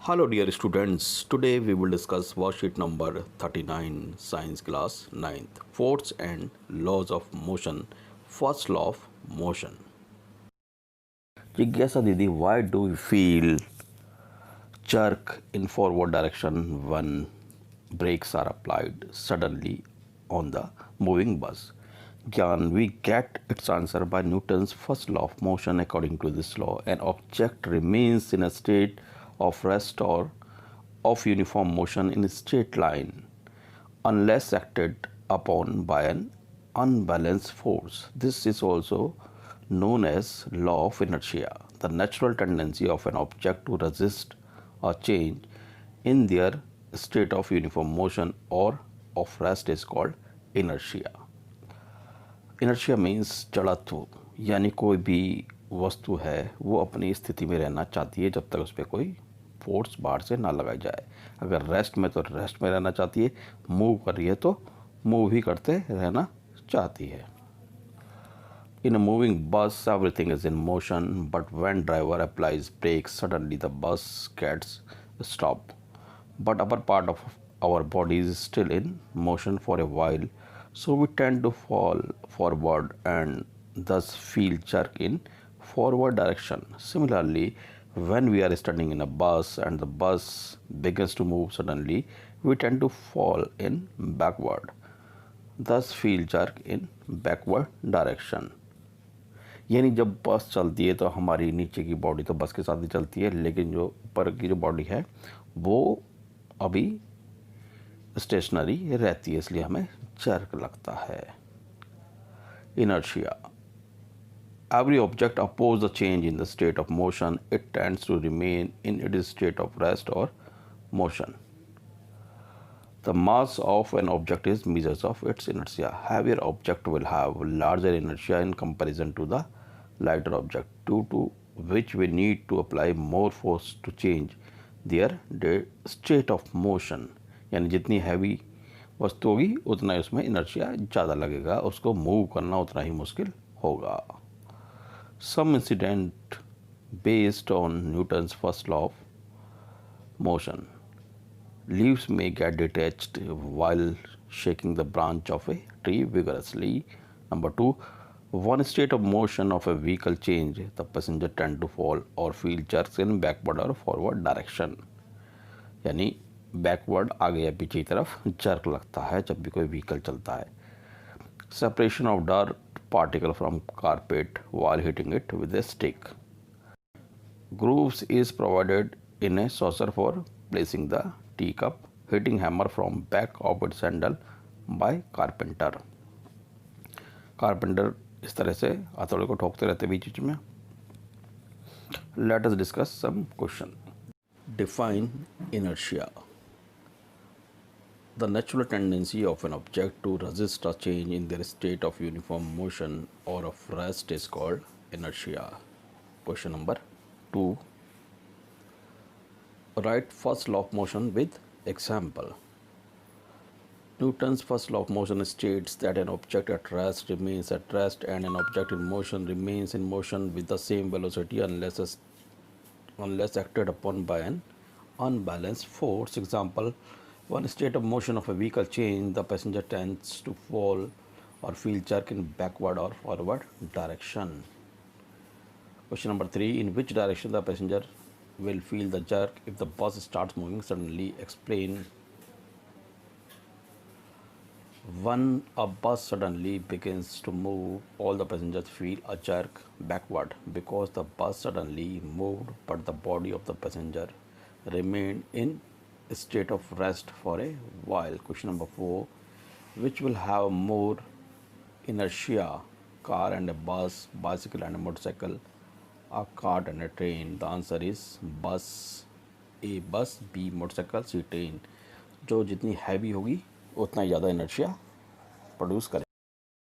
Hello dear students, today we will discuss worksheet number 39, science class 9th, force and laws of motion, first law of motion. Jigyasa Didi, why do we feel jerk in forward direction when brakes are applied suddenly on the moving bus? Can we get its answer by Newton's first law of motion? According to this law, an object remains in a state of rest or of uniform motion in a straight line unless acted upon by an unbalanced force. This is also known as law of inertia, the natural tendency of an object to resist a change in their state of uniform motion or of rest is called inertia. Inertia means जड़त्व, यानी कोई भी वस्तु है वो अपनी स्थिति में रहना चाहती है जब तक उस पर कोई फोर्स बाहर से ना लगाई जाए। अगर रेस्ट में तो रेस्ट में रहना चाहती है, मूव कर रही है तो मूव ही करते रहना चाहती है। In a moving bus everything is in motion but when driver applies brake suddenly the bus gets stop but upper part of our body is still in motion for a while, so we tend to fall forward and thus feel jerk in forward direction. Similarly, when we are standing in a bus and the bus begins to move suddenly, we tend to fall in backward, thus feel jerk in backward direction. यानी जब बस चलती है तो हमारी नीचे की body तो बस के साथ ही चलती है, लेकिन जो ऊपर की जो बॉडी है वो अभी स्टेशनरी रहती है, इसलिए हमें जर्क लगता है। Inertia, every object oppose the change in the state of motion, it tends to remain in it state of rest और motion. The mass of an object is measures of its inertia. Heavier object will have larger inertia in comparison to the lighter object, due to which we need to apply more force to change their state of motion. यानी जितनी heavy वस्तु होगी उतना ही उसमें inertia ज़्यादा लगेगा, उसको move करना उतना ही मुश्किल होगा। Some incident based on Newton's first law of motion. Leaves may get detached while shaking the branch of a tree vigorously. Number 2, one state of motion of a vehicle change, the passenger tend to fall or feel jerks in backward or forward direction. यानी backward आगे या पीछे की तरफ jerk लगता है जब भी कोई व्हीकल चलता है। Separation of dart particle from carpet while hitting it with a stick. Grooves is provided in a saucer for placing the teacup, hitting hammer from back of its handle by carpenter. Carpenter इस तरह से हथौड़े को ठोकते रहते बीच बीच में। Let us discuss some question. Define inertia. The natural tendency of an object to resist a change in their state of uniform motion or of rest is called inertia. Question number 2. Write first law of motion with example. Newton's first law of motion states that an object at rest remains at rest and an object in motion remains in motion with the same velocity unless acted upon by an unbalanced force. Example, one state of motion of a vehicle change, the passenger tends to fall or feel jerk in backward or forward direction. Question number 3, in which direction the passenger will feel the jerk if the bus starts moving suddenly? Explain. When a bus suddenly begins to move, all the passengers feel a jerk backward because the bus suddenly moved but the body of the passenger remained in a state of rest for a while. Question number 4, which will have more inertia, car and a bus, bicycle and a motorcycle, a cart and a train? The answer is bus. A bus, B motorcycle, C train. जो जितनी heavy होगी उतना ही ज़्यादा inertia produce करें।